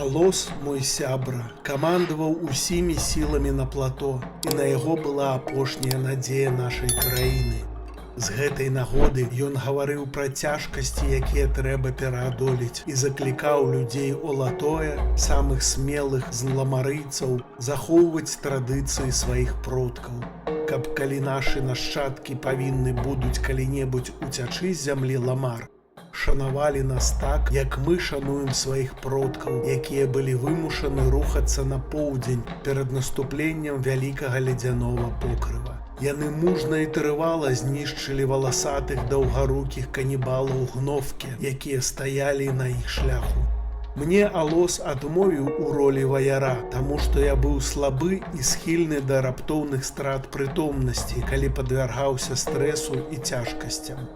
Алос, мой сябра, камандаваў усімі сіламі на плато, і на яго была апошняя надзея нашай краіны. З гэтай нагоды ён гаварыў пра цяжкасці, якія трэба пераадолець, і заклікаў людзей Олатоя, самых смелых зламарыйцаў, захоўваць традыцыі сваіх продкаў. Каб калі нашы нашчадкі павінны будуць калі-небудзь уцячы з зямлі Ламар, шанавалі нас так, як мы шануем сваіх продкаў, якія былі вымушаны рухацца на поўдзень перад наступленнем вялікага ледзянога покрыва. Яны мужна і трывала знішчылі валасатых даўгарукіх канібалаў гнофкі, якія стаялі на іх шляху. Мне Алос адмовіў у ролі ваяра, таму што я быў слабы і схільны да раптоўных страт прытомнасці, калі падвяргаўся стрэсу і цяжкасцям.